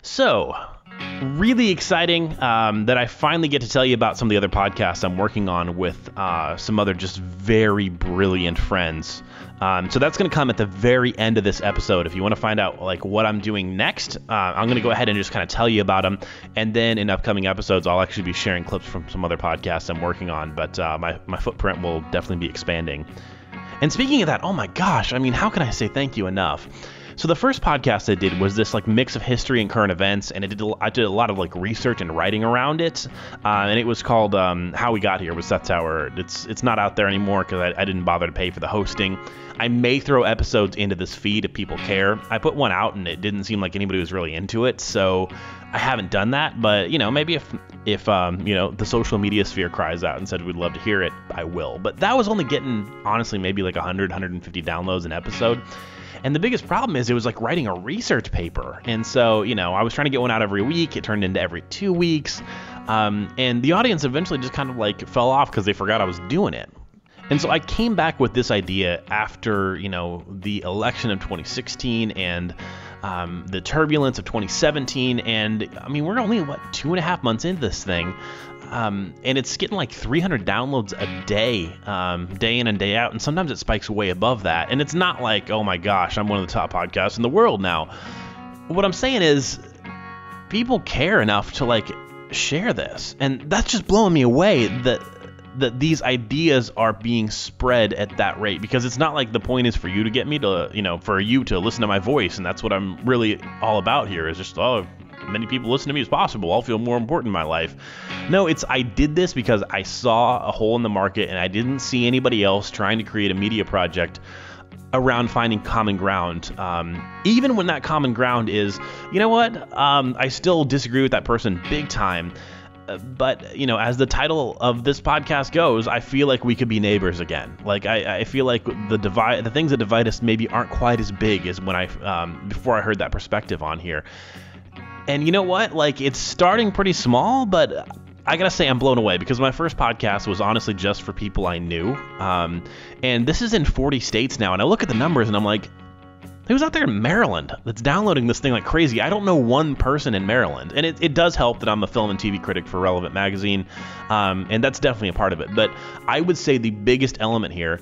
So, really exciting that I finally get to tell you about some of the other podcasts I'm working on with some other just very brilliant friends. So that's going to come at the very end of this episode. If you want to find out like what I'm doing next, I'm going to go ahead and just kind of tell you about them. And then in upcoming episodes, I'll actually be sharing clips from some other podcasts I'm working on. But my footprint will definitely be expanding. And speaking of that, oh my gosh, I mean, how can I say thank you enough? So the first podcast I did was this like mix of history and current events, and I did a lot of like research and writing around it, and it was called How We Got Here with Seth Tower. It's not out there anymore because I didn't bother to pay for the hosting. I may throw episodes into this feed if people care. I put one out and it didn't seem like anybody was really into it, so I haven't done that. But maybe if the social media sphere cries out and said we'd love to hear it, I will. But that was only getting honestly maybe like 150 downloads an episode. And the biggest problem is it was like writing a research paper. And so, I was trying to get one out every week. It turned into every 2 weeks. And the audience eventually just kind of like fell off because they forgot I was doing it. And so I came back with this idea after, the election of 2016 and the turbulence of 2017. And I mean, we're only, 2.5 months into this thing. And it's getting like 300 downloads a day, day in and day out. And sometimes it spikes way above that. And it's not like, oh my gosh, I'm one of the top podcasts in the world now. What I'm saying is people care enough to like share this. And that's just blowing me away that these ideas are being spread at that rate, because it's not like the point is for you to get me to, for you to listen to my voice. And that's what I'm really all about here is just, many people listen to me as possible. I'll feel more important in my life. No, I did this because I saw a hole in the market and I didn't see anybody else trying to create a media project around finding common ground. Even when that common ground is, I still disagree with that person big time. But, as the title of this podcast goes, I feel like we could be neighbors again. Like, I feel like the things that divide us maybe aren't quite as big as when before I heard that perspective on here. And you know what? Like, it's starting pretty small, but I gotta say I'm blown away because my first podcast was honestly just for people I knew. And this is in 40 states now. And I look at the numbers and I'm like, who's out there in Maryland that's downloading this thing like crazy? I don't know one person in Maryland. And it does help that I'm a film and TV critic for Relevant Magazine. And that's definitely a part of it. But I would say the biggest element here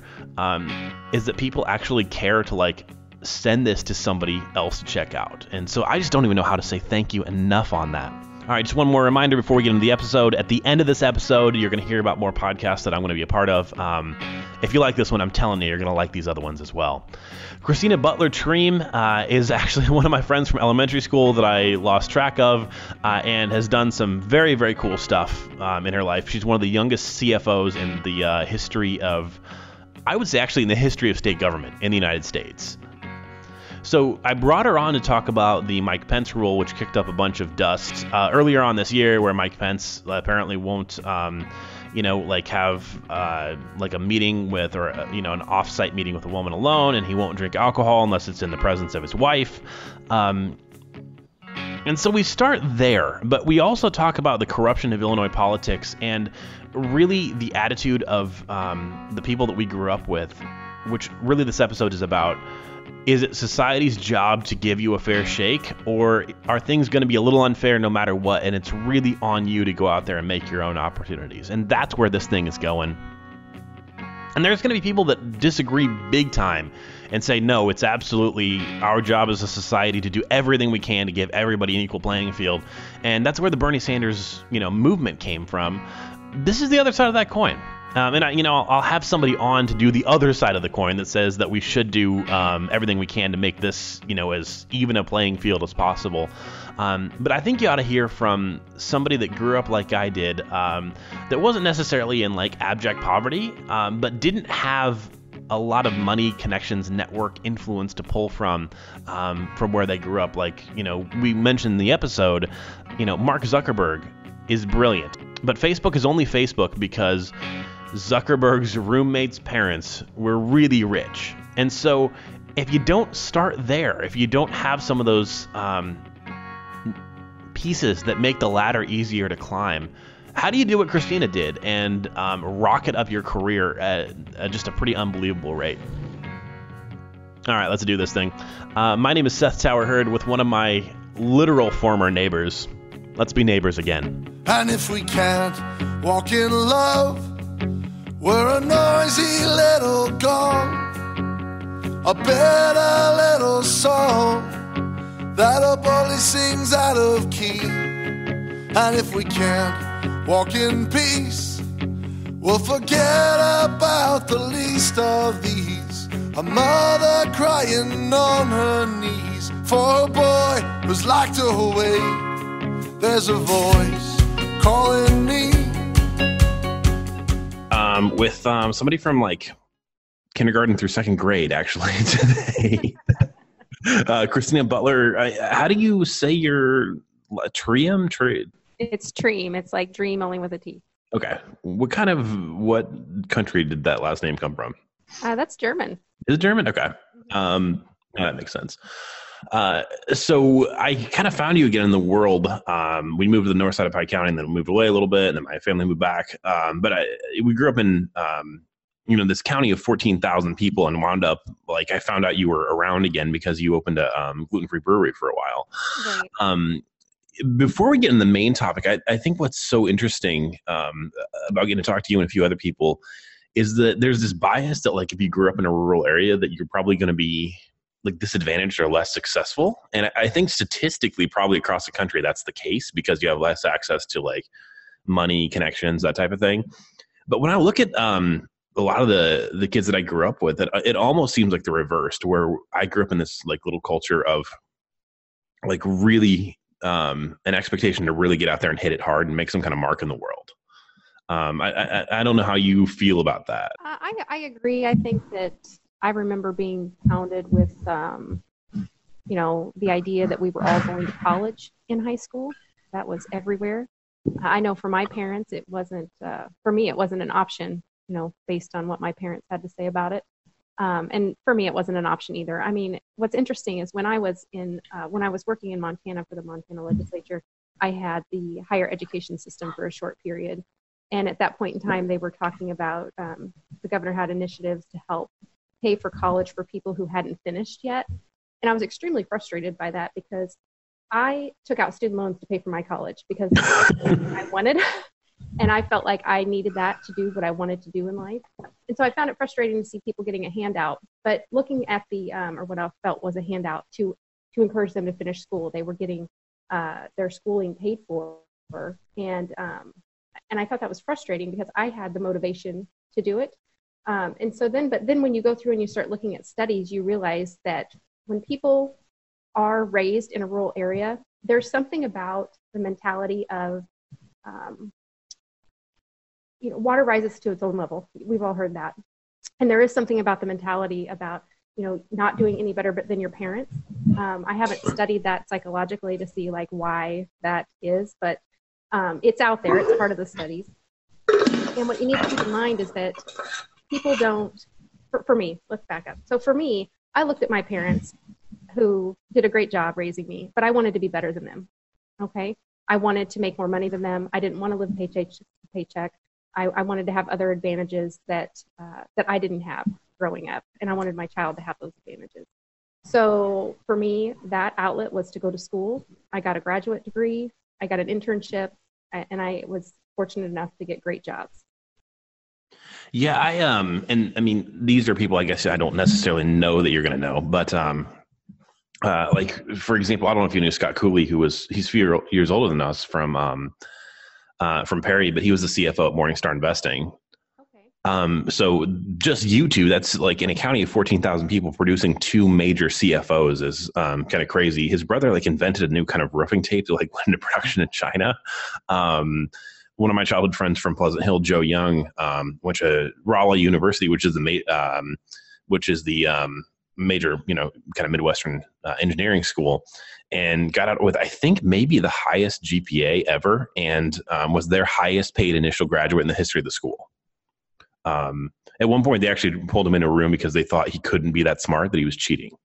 is that people actually care to like send this to somebody else to check out. And so I just don't even know how to say thank you enough on that. All right, just one more reminder before we get into the episode. At the end of this episode, you're going to hear about more podcasts that I'm going to be a part of. If you like this one, I'm telling you, you're going to like these other ones as well. Christina Butler-Triem is actually one of my friends from elementary school that I lost track of and has done some very, very cool stuff in her life. She's one of the youngest CFOs in the history of, I would say actually in the history of state government in the United States. So I brought her on to talk about the Mike Pence Rule, which kicked up a bunch of dust earlier on this year, where Mike Pence apparently won't, have like a meeting with, or an off-site meeting with a woman alone, and he won't drink alcohol unless it's in the presence of his wife. And so we start there, but we also talk about the corruption of Illinois politics and really the attitude of the people that we grew up with, which really this episode is about. Is it society's job to give you a fair shake, or are things going to be a little unfair no matter what, and it's really on you to go out there and make your own opportunities? And that's where this thing is going. And there's going to be people that disagree big time and say, no, it's absolutely our job as a society to do everything we can to give everybody an equal playing field. And that's where the Bernie Sanders, movement came from. This is the other side of that coin. And I'll have somebody on to do the other side of the coin that says that we should do everything we can to make this, as even a playing field as possible. But I think you ought to hear from somebody that grew up like I did, that wasn't necessarily in like abject poverty, but didn't have a lot of money, connections, network, influence to pull from where they grew up. Like, we mentioned in the episode, Mark Zuckerberg is brilliant, but Facebook is only Facebook because Zuckerberg's roommate's parents were really rich. And so if you don't start there, if you don't have some of those pieces that make the ladder easier to climb, how do you do what Christina did and rocket up your career at just a pretty unbelievable rate? All right, let's do this thing. My name is Seth Tower Hurd with one of my literal former neighbors. Let's be neighbors again. And if we can't walk in love, we're a noisy little gong, a bitter little song that a bully sings out of key. And if we can't walk in peace, we'll forget about the least of these. A mother crying on her knees for a boy who's locked away. There's a voice calling me. With somebody from like kindergarten through second grade, actually, today. Christina Butler, how do you say your Triem? It's Triem. It's like dream, only with a T. Okay. What country did that last name come from? That's German. Is it German? Okay. That makes sense. So I kind of found you again in the world. We moved to the north side of Pike County, and then moved away a little bit, and then my family moved back. But we grew up in, this county of 14,000 people, and wound up, like, I found out you were around again because you opened a gluten-free brewery for a while. Right. Before we get into the main topic, I think what's so interesting about getting to talk to you and a few other people is that there's this bias that, like, if you grew up in a rural area, that you're probably going to be like disadvantaged or less successful. And I think statistically, probably across the country, that's the case because you have less access to like money, connections, that type of thing. But when I look at a lot of the kids that I grew up with, it almost seems like the reverse, to where I grew up in this like little culture of like really an expectation to really get out there and hit it hard and make some kind of mark in the world. I don't know how you feel about that. I agree. I think that I remember being pounded with, the idea that we were all going to college in high school. That was everywhere. I know for my parents, it wasn't, for me, it wasn't an option, based on what my parents had to say about it. And for me, it wasn't an option either. I mean, what's interesting is when I was working in Montana for the Montana legislature, I had the higher education system for a short period. And at that point in time, they were talking about, the governor had initiatives to help pay for college for people who hadn't finished yet. And I was extremely frustrated by that because I took out student loans to pay for my college because I wanted, and I felt like I needed that to do what I wanted to do in life. And so I found it frustrating to see people getting a handout, but looking at or what I felt was a handout to encourage them to finish school. They were getting their schooling paid for. And I thought that was frustrating because I had the motivation to do it. But then when you go through and you start looking at studies, you realize that when people are raised in a rural area, there's something about the mentality of, water rises to its own level. We've all heard that. And there is something about the mentality about, not doing any better than your parents. I haven't studied that psychologically to see like why that is, but it's out there. It's part of the studies. And what you need to keep in mind is that people don't, for me, let's back up. So for me, I looked at my parents who did a great job raising me, but I wanted to be better than them. Okay. I wanted to make more money than them. I didn't want to live paycheck to paycheck. I wanted to have other advantages that I didn't have growing up. And I wanted my child to have those advantages. So for me, that outlet was to go to school. I got a graduate degree. I got an internship, and I was fortunate enough to get great jobs. Yeah, and I mean, these are people I guess I don't necessarily know that you're going to know, but like for example, I don't know if you knew Scott Cooley, he's a few years older than us from Perry, but he was the CFO at Morningstar Investing. Okay. So just you two, that's like in a county of 14,000 people, producing two major CFOs is kind of crazy. His brother like invented a new kind of roofing tape that like went into production in China. One of my childhood friends from Pleasant Hill, Joe Young, went to Raleigh University, which is the major, kind of Midwestern engineering school, and got out with, I think, maybe the highest GPA ever, and was their highest paid initial graduate in the history of the school. At one point, they actually pulled him in a room because they thought he couldn't be that smart, that he was cheating.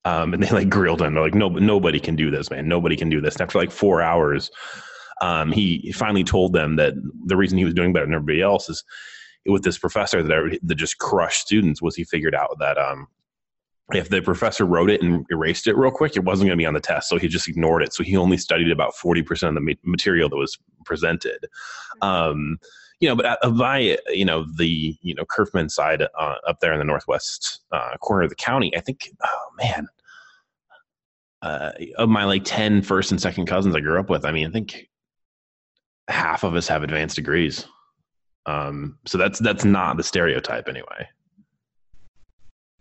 And they like grilled him. They're like, no, nobody can do this, man. Nobody can do this. And after like 4 hours, he finally told them that the reason he was doing better than everybody else is with this professor that just crushed students was he figured out that if the professor wrote it and erased it real quick, it wasn't going to be on the test. So he just ignored it. So he only studied about 40% of the material that was presented. But by, the, Kerfman side up there in the northwest corner of the county, I think, of my like 10 first and second cousins I grew up with, I think half of us have advanced degrees. So that's not the stereotype anyway.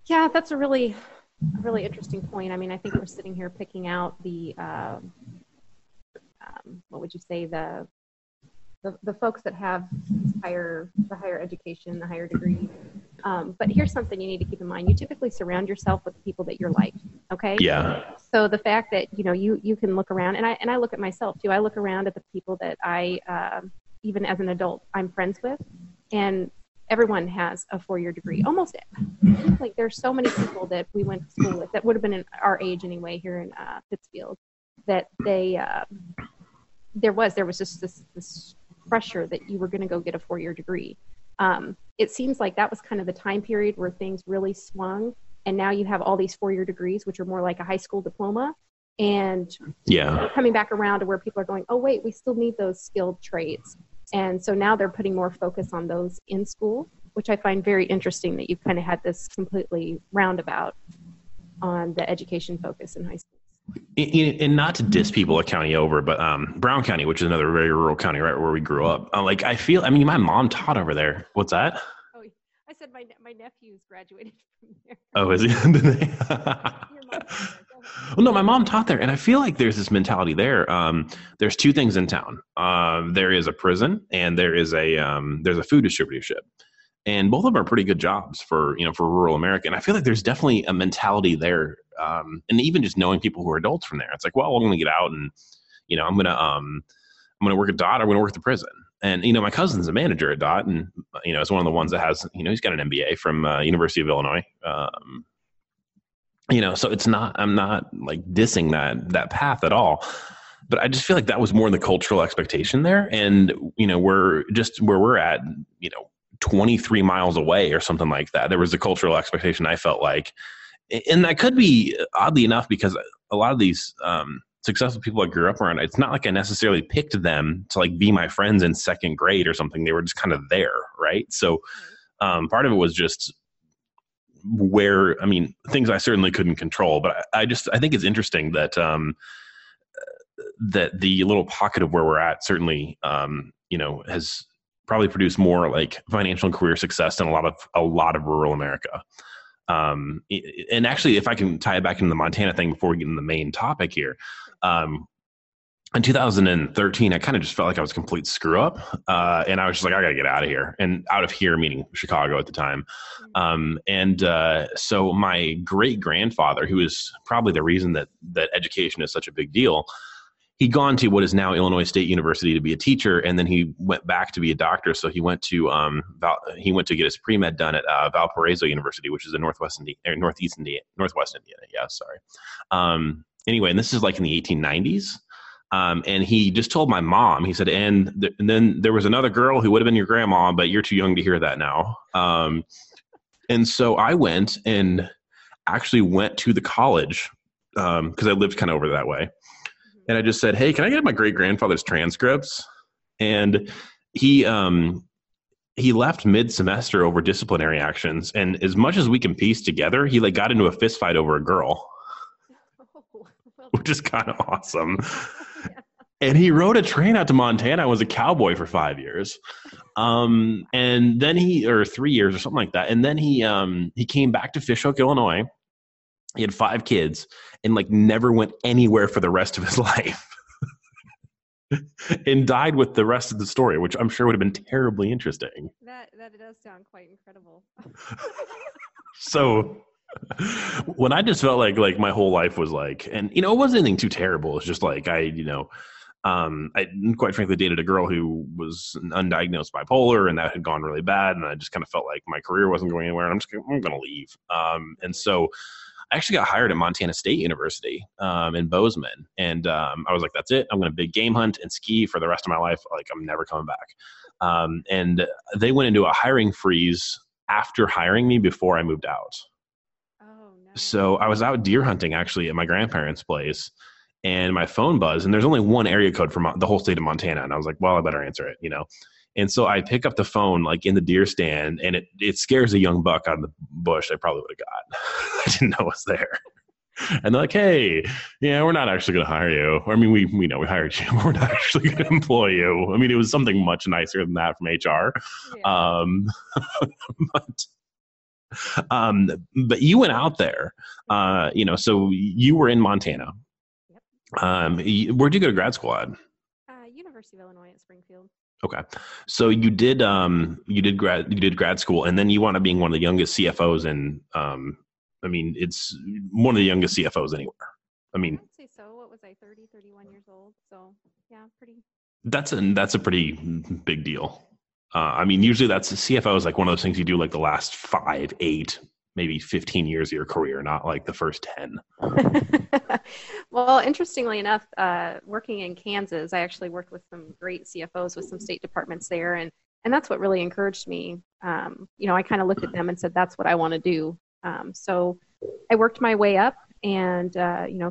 Yeah, that's a really interesting point. I think we're sitting here picking out the, what would you say, the folks that have the higher education, the higher degree. But here's something you need to keep in mind. You typically surround yourself with the people that you're like, okay? Yeah. So the fact that, you can look around, and I look at myself too. I look around at the people that I, even as an adult, I'm friends with, and everyone has a 4-year degree. Almost, like there's so many people that we went to school with that would have been in our age anyway here in Pittsfield, that they there was just this pressure that you were going to go get a 4-year degree. It seems like that was kind of the time period where things really swung, and now you have all these 4-year degrees, which are more like a high school diploma, and coming back around to where people are going, oh wait, we still need those skilled trades. And so now they're putting more focus on those in school, which I find very interesting that you've kind of had this completely roundabout on the education focus in high school. And not to diss people a county over, but Brown County, which is another very rural county, right where we grew up. I feel, my mom taught over there. What's that? Oh, I said my nephew's graduated from there. Oh, is he? Well, no, my mom taught there, and I feel like there's this mentality there. There's two things in town. There is a prison, and there's a food distributorship, and both of them are pretty good jobs for rural America. And I feel like there's definitely a mentality there, and even just knowing people who are adults from there, it's like, well, I'm going to get out, and I'm going to work at DOT. I'm going to work at the prison. And my cousin's a manager at DOT, and is one of the ones that has he's got an MBA from University of Illinois. So it's not, I'm not like dissing that path at all, but I just feel like that was more the cultural expectation there. And, we're just where we're at, 23 miles away or something like that. There was a cultural expectation, I felt like, and that could be oddly enough, because a lot of these, successful people I grew up around, it's not like I necessarily picked them to like be my friends in second grade or something. They were just kind of there. Right. So, part of it was just, things I certainly couldn't control, but I think it's interesting that that the little pocket of where we're at certainly has probably produced more like financial and career success than a lot of rural America. And actually, if I can tie it back into the Montana thing before we get into the main topic here, in 2013, I kind of just felt like I was a complete screw up. And I was just like, I got to get out of here. And out of here, meaning Chicago at the time. So my great grandfather, who is probably the reason that education is such a big deal, he'd gone to what is now Illinois State University to be a teacher. And then he went back to be a doctor. So he went to get his pre-med done at Valparaiso University, which is in northwest Indiana. Yeah. Sorry. Anyway, and this is like in the 1890s. And he just told my mom, he said, and then there was another girl who would have been your grandma, but you're too young to hear that now. And so I went to the college, cause I lived kind of over that way. And I just said, hey, can I get my great grandfather's transcripts? And he left mid-semester over disciplinary actions. And as much as we can piece together, he like got into a fist fight over a girl, which is kind of awesome. And he rode a train out to Montana. I was a cowboy for 5 years. And then or 3 years or something like that. And then he came back to Fishhook, Illinois. He had 5 kids and like never went anywhere for the rest of his life and died with the rest of the story, which I'm sure would have been terribly interesting. That does sound quite incredible. So when I just felt like my whole life was like, and it wasn't anything too terrible. It's just like I quite frankly dated a girl who was undiagnosed bipolar, and that had gone really bad. And I just kind of felt like my career wasn't going anywhere, and I'm going to leave. And so I actually got hired at Montana State University in Bozeman, and I was like, that's it. I'm going to big game hunt and ski for the rest of my life. Like I'm never coming back. And they went into a hiring freeze after hiring me before I moved out. So I was out deer hunting actually at my grandparents' place, and my phone buzzed, and there's only one area code for the whole state of Montana. And I was like, well, I better answer it, you know? And so I pick up the phone like in the deer stand, and it scares a young buck out of the bush I probably would have got. I didn't know it was there. And they're like, hey, yeah, we're not actually going to hire you. I mean, we know we hired you. We're not actually going to employ you. I mean, it was something much nicer than that from HR. Yeah. But you went out there, so you were in Montana. Yep. Where'd you go to grad school at? University of Illinois at Springfield. Okay. So you did grad school, and then you wound up being one of the youngest CFOs in, it's one of the youngest CFOs anywhere. I mean, I'd say so. What was I, 30, 31 years old? So yeah, pretty. That's a pretty big deal. Usually that's CFO is like one of those things you do like the last 5, 8, maybe 15 years of your career, not like the first 10. Well, interestingly enough, working in Kansas, I actually worked with some great CFOs with some state departments there. And that's what really encouraged me. I kind of looked at them and said, that's what I want to do. So I worked my way up and,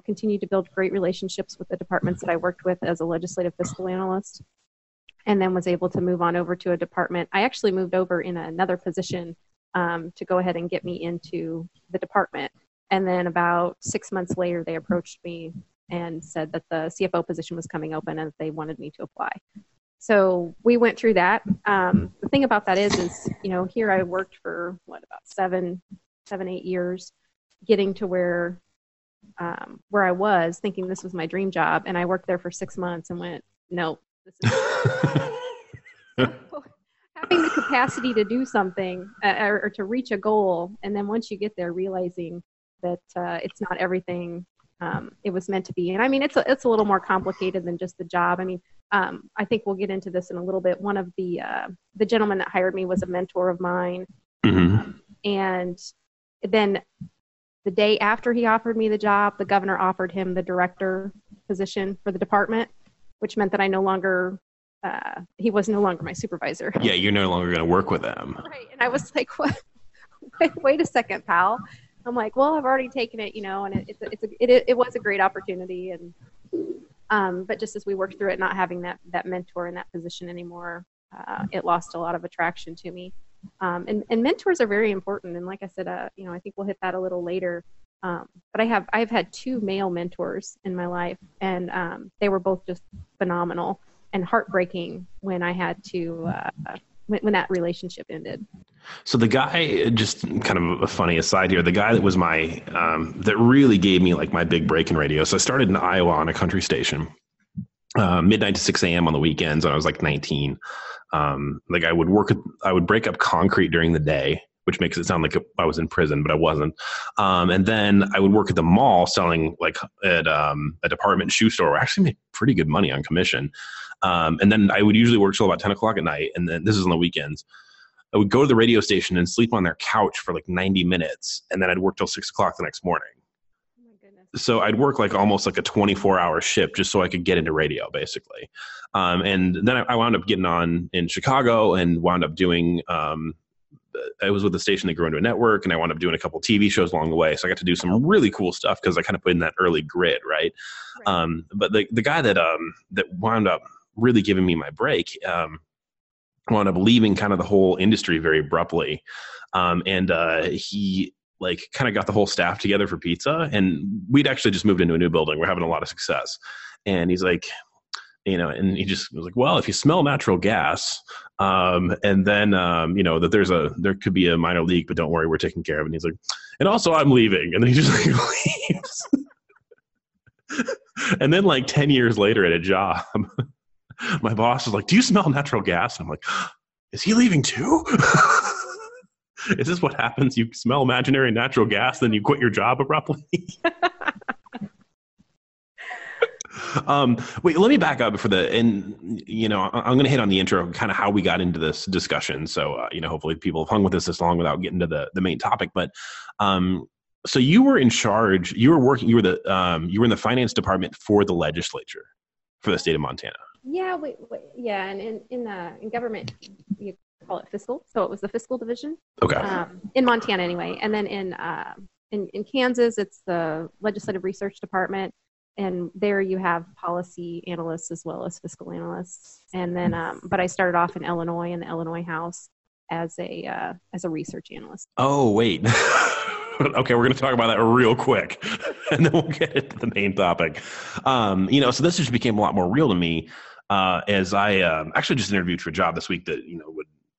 continued to build great relationships with the departments that I worked with as a legislative fiscal analyst, and then was able to move on over to a department. I actually moved over in another position to go ahead and get me into the department. And then about 6 months later, they approached me and said that the CFO position was coming open and they wanted me to apply. So we went through that. The thing about that is, here I worked for about 7, 8 years, getting to where I was thinking this was my dream job. And I worked there for 6 months and went, no, this is having the capacity to do something or to reach a goal. And then once you get there, realizing that it's not everything it was meant to be. And it's a little more complicated than just the job. I think we'll get into this in a little bit. One of the gentlemen that hired me was a mentor of mine. Mm-hmm. And then the day after he offered me the job, the governor offered him the director position for the department, which meant that he was no longer my supervisor. Yeah, you're no longer going to work with them. Right. And I was like, what? Wait a second, pal. I'm like, well, I've already taken it, and it was a great opportunity. And but just as we worked through it, not having that mentor in that position anymore, it lost a lot of attraction to me. And mentors are very important. And like I said, I think we'll hit that a little later. But I've had 2 male mentors in my life, and they were both just phenomenal and heartbreaking when I had to when that relationship ended. So the guy, just kind of a funny aside here, the guy that was my that really gave me like my big break in radio. So I started in Iowa on a country station, midnight to 6 a.m. on the weekends when I was like 19. I would break up concrete during the day, which makes it sound like I was in prison, but I wasn't. And then I would work at the mall selling like at a department shoe store where I actually made pretty good money on commission. And then I would usually work till about 10 o'clock at night. And then this is on the weekends. I would go to the radio station and sleep on their couch for like 90 minutes. And then I'd work till 6 o'clock the next morning. Oh my goodness. So I'd work like almost like a 24-hour shift just so I could get into radio, basically. And then I wound up getting on in Chicago and wound up doing, I was with the station that grew into a network, and I wound up doing a couple TV shows along the way. So I got to do some really cool stuff because I kind of put in that early grid, right? But the guy that wound up really giving me my break, wound up leaving kind of the whole industry very abruptly. And he like kind of got the whole staff together for pizza, and we'd actually just moved into a new building. We're having a lot of success. And he's like, and he just was like, well, if you smell natural gas, and then, that there could be a minor leak, but don't worry, we're taking care of it. And he's like, and also I'm leaving. And then he just like leaves. And then like 10 years later at a job, my boss was like, do you smell natural gas? And I'm like, is he leaving too? Is this what happens? You smell imaginary natural gas, then you quit your job abruptly? Wait, let me back up I'm going to hit on the intro, kind of how we got into this discussion. So, hopefully people have hung with us this long without getting to the main topic. But, so you were in charge, you were in the finance department for the legislature for the state of Montana. Yeah, yeah, and in government, you call it fiscal. So it was the fiscal division. Okay. In Montana anyway. And then in in Kansas, it's the Legislative Research Department. And there you have policy analysts as well as fiscal analysts. And then, but I started off in Illinois in the Illinois House as a research analyst. Oh, wait. Okay, we're going to talk about that real quick, and then we'll get into the main topic. So this just became a lot more real to me as I actually just interviewed for a job this week that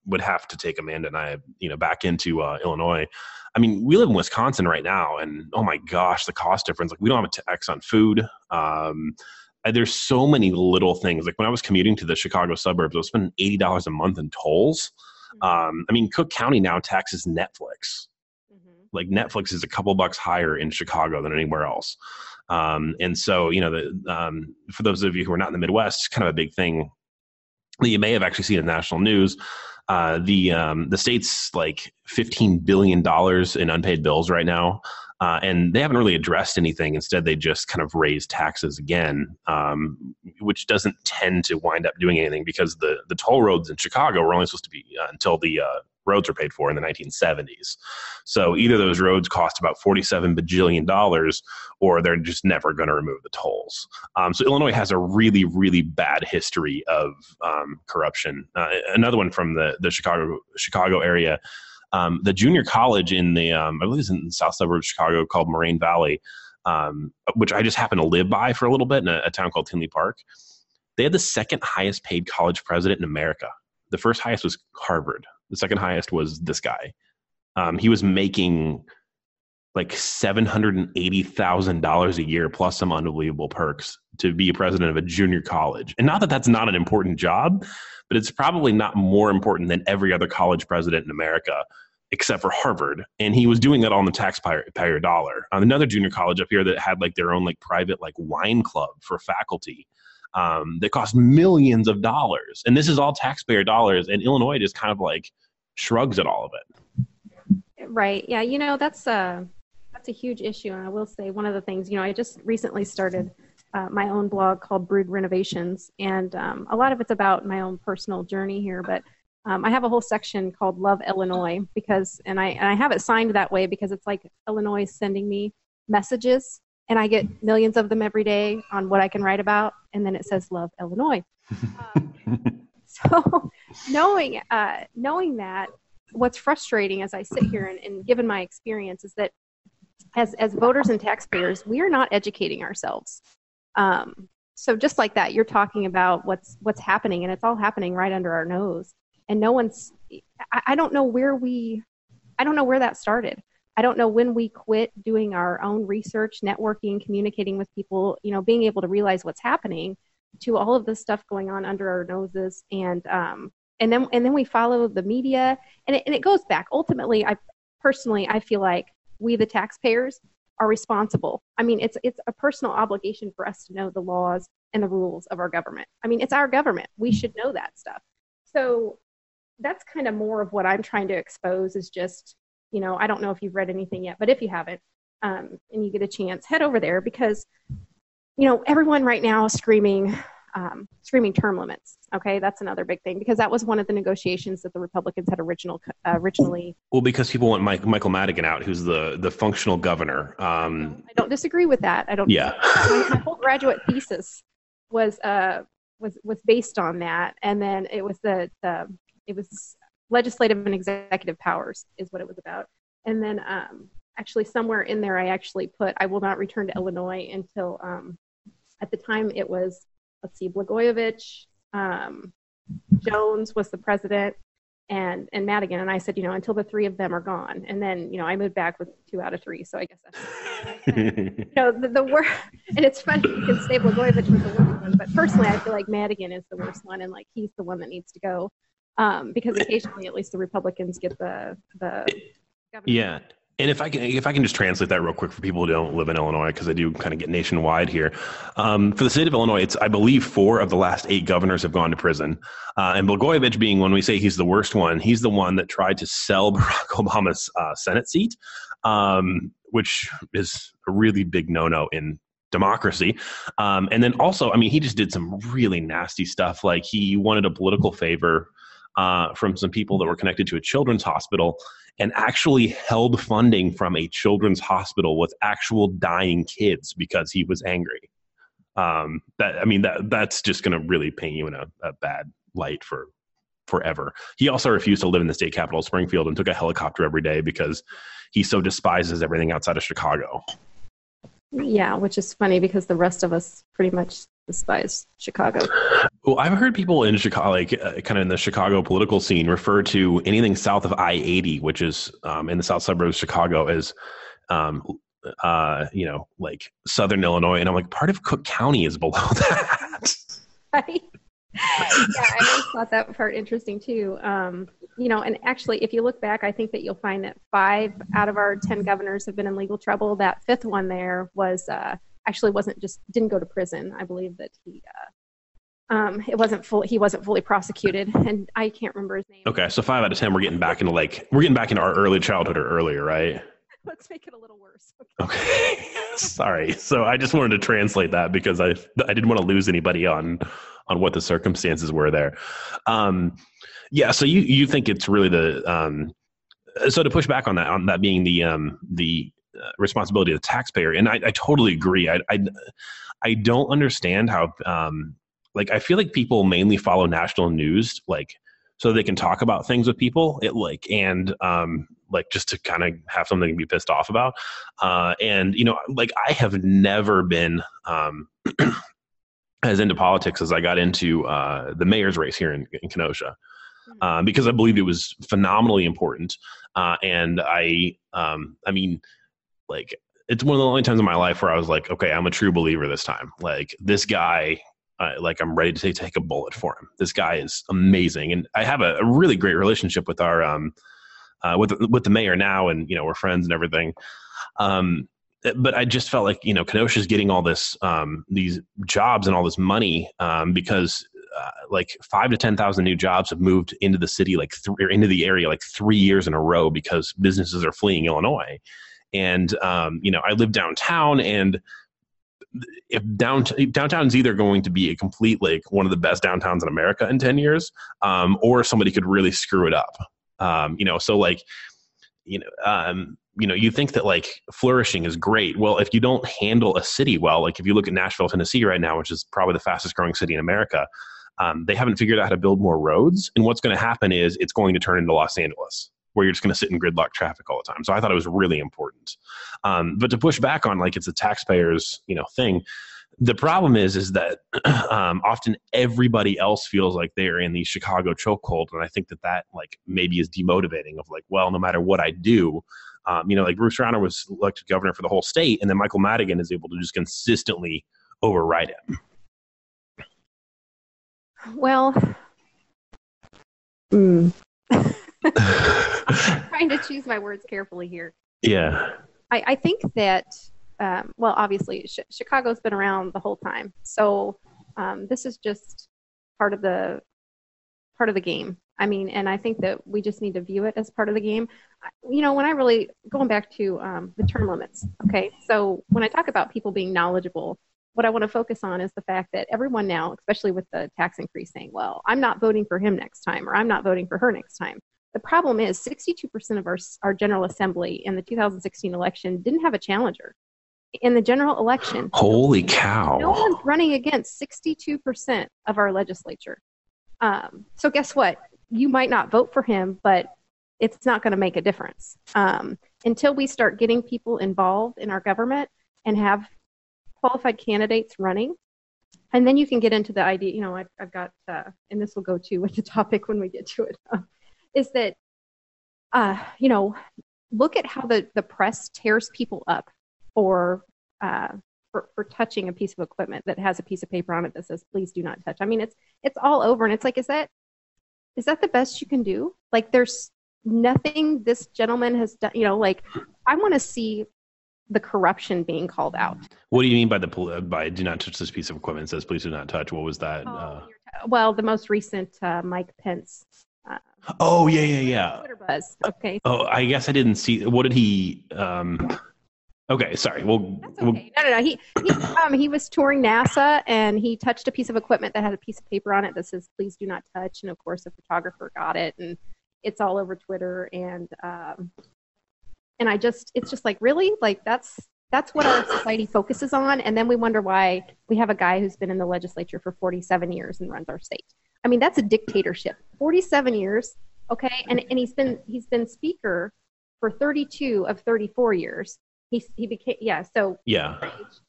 would have to take Amanda and I back into Illinois. I mean, we live in Wisconsin right now, and oh my gosh, the cost difference! Like, we don't have a tax on food. There's so many little things. Like when I was commuting to the Chicago suburbs, I was spending $80 a month in tolls. I mean, Cook County now taxes Netflix. Like Netflix is a couple bucks higher in Chicago than anywhere else. And so, for those of you who are not in the Midwest, it's kind of a big thing that you may have actually seen in national news. The state's like $15 billion in unpaid bills right now. And they haven't really addressed anything. Instead, they just kind of raise taxes again, which doesn't tend to wind up doing anything because the toll roads in Chicago were only supposed to be until the roads were paid for in the 1970s. So either those roads cost about $47 bajillion or they're just never going to remove the tolls. So Illinois has a really, really bad history of corruption. Another one from the Chicago area. The junior college in the, I believe it's in the south suburbs of Chicago called Moraine Valley, which I just happened to live by for a little bit in a town called Tinley Park. They had the second highest paid college president in America. The first highest was Harvard. The second highest was this guy. He was making like $780,000 a year plus some unbelievable perks to be a president of a junior college. And not that that's not an important job, but it's probably not more important than every other college president in America, except for Harvard. And he was doing that on the taxpayer dollar. Another junior college up here that had like their own like private like wine club for faculty that cost millions of dollars. And this is all taxpayer dollars. And Illinois just kind of like shrugs at all of it. Right. Yeah. That's a huge issue. And I will say one of the things, I just recently started my own blog called Brood Renovations. And a lot of it's about my own personal journey here. But I have a whole section called Love Illinois and I have it signed that way because it's like Illinois is sending me messages and I get millions of them every day on what I can write about. And then it says Love Illinois. So knowing that, what's frustrating as I sit here and given my experience is that as voters and taxpayers, we are not educating ourselves. So just like that, you're talking about what's happening, and it's all happening right under our nose. And I don't know where that started. I don't know when we quit doing our own research, networking, communicating with people, being able to realize what's happening, to all of this stuff going on under our noses. And then we follow the media, and it goes back. Ultimately, I feel like we, the taxpayers, are responsible. I mean, it's a personal obligation for us to know the laws and the rules of our government. I mean, it's our government. We should know that stuff. So that's kind of more of what I'm trying to expose is just, I don't know if you've read anything yet, but if you haven't, and you get a chance, head over there because, everyone right now is screaming term limits. Okay, that's another big thing because that was one of the negotiations that the Republicans had originally. Well, because people want Michael Madigan out, who's the functional governor. I don't disagree with that. Yeah. My whole graduate thesis was based on that, and then it was it was legislative and executive powers is what it was about, and then actually somewhere in there I actually put I will not return to Illinois until at the time it was. Let's see, Blagojevich, Jones was the president, and Madigan. And I said, until the three of them are gone. And then, I moved back with 2 out of 3. So I guess that's, the worst. And it's funny because say Blagojevich was the worst one. But personally, I feel like Madigan is the worst one. And like, he's the one that needs to go because occasionally, at least the Republicans get the governor. Yeah. And if I can just translate that real quick for people who don't live in Illinois, because I do kind of get nationwide here. For the state of Illinois, it's, I believe, 4 of the last 8 governors have gone to prison. And Blagojevich being, when we say he's the worst one, he's the one that tried to sell Barack Obama's Senate seat, which is a really big no-no in democracy. And then also, I mean, he just did some really nasty stuff. Like he wanted a political favor from some people that were connected to a children's hospital and actually held funding from a children's hospital with actual dying kids because he was angry. That's just going to really paint you in a bad light for forever. He also refused to live in the state capital, Springfield, and took a helicopter every day because he so despises everything outside of Chicago. Yeah, which is funny because the rest of us pretty much despise Chicago. Well, I've heard people in Chicago, kind of in the Chicago political scene, refer to anything south of I-80, which is in the south suburbs of Chicago, as Southern Illinois, and I'm like, part of Cook County is below that. Right? Yeah, I always thought that part interesting too. And actually, if you look back, I think that you'll find that 5 out of our 10 governors have been in legal trouble. That 5th one there was didn't go to prison. I believe that he wasn't fully prosecuted, and I can't remember his name. Okay, so 5 out of 10, we're getting back into our early childhood or earlier, right? Let's make it a little worse. Okay. Sorry. So I just wanted to translate that because I didn't want to lose anybody on what the circumstances were there. So you think it's really so to push back on that being the responsibility of the taxpayer, and I totally agree. I don't understand how I feel like people mainly follow national news so they can talk about things with people just to kind of have something to be pissed off about. I have never been as into politics as I got into the mayor's race here in Kenosha, because I believed it was phenomenally important. It's one of the only times in my life where I was like, okay, I'm a true believer this time. This guy, I'm ready to take a bullet for him. This guy is amazing. And I have a really great relationship with our, with the mayor now, and, we're friends and everything. But I just felt like, Kenosha's getting all this, these jobs and all this money, because 5,000 to 10,000 new jobs have moved into the city, into the area, 3 years in a row because businesses are fleeing Illinois. And, I live downtown, and if downtown is either going to be a complete, one of the best downtowns in America in 10 years, or somebody could really screw it up. You think that flourishing is great. Well, if you don't handle a city well, if you look at Nashville, Tennessee right now, which is probably the fastest growing city in America, they haven't figured out how to build more roads. And what's going to happen is it's going to turn into Los Angeles, where you're just going to sit in gridlock traffic all the time. So I thought it was really important. But to push back on it's a taxpayer's, thing, the problem is that often everybody else feels like they're in the Chicago chokehold. And I think that maybe is demotivating of well, no matter what I do, Bruce Rauner was elected governor for the whole state, and then Michael Madigan is able to just consistently override him. Well, I'm trying to choose my words carefully here. Yeah. I think that, obviously, Chicago's been around the whole time. So this is just part of the game. And I think that we just need to view it as part of the game. When I really, going back to the term limits, okay? So when I talk about people being knowledgeable, what I want to focus on is the fact that everyone now, especially with the tax increase, saying, well, I'm not voting for him next time, or I'm not voting for her next time. The problem is 62% of our General Assembly in the 2016 election didn't have a challenger. In the general election, holy cow, no one's running against 62% of our legislature. So guess what? You might not vote for him, but it's not going to make a difference. Until we start getting people involved in our government and have qualified candidates running. And then you can get into the idea, I've got, and this will go to with the topic when we get to it, is that, look at how the press tears people up for touching a piece of equipment that has a piece of paper on it that says, please do not touch. It's all over. And it's is that the best you can do? There's nothing this gentleman has done, I want to see the corruption being called out. What do you mean by by do not touch this piece of equipment? It says, please do not touch. What was that? The most recent Mike Pence. Yeah. Twitter buzz. Okay. Oh, I guess I didn't see. What did he? Okay, sorry. That's okay. No. He was touring NASA, and he touched a piece of equipment that had a piece of paper on it that says, "Please do not touch." And of course, a photographer got it, and it's all over Twitter. And it's just like, really, like that's what our society focuses on. And then we wonder why we have a guy who's been in the legislature for 47 years and runs our state. I mean, that's a dictatorship. 47 years, okay, and he's been speaker for 32 of 34 years. He became, so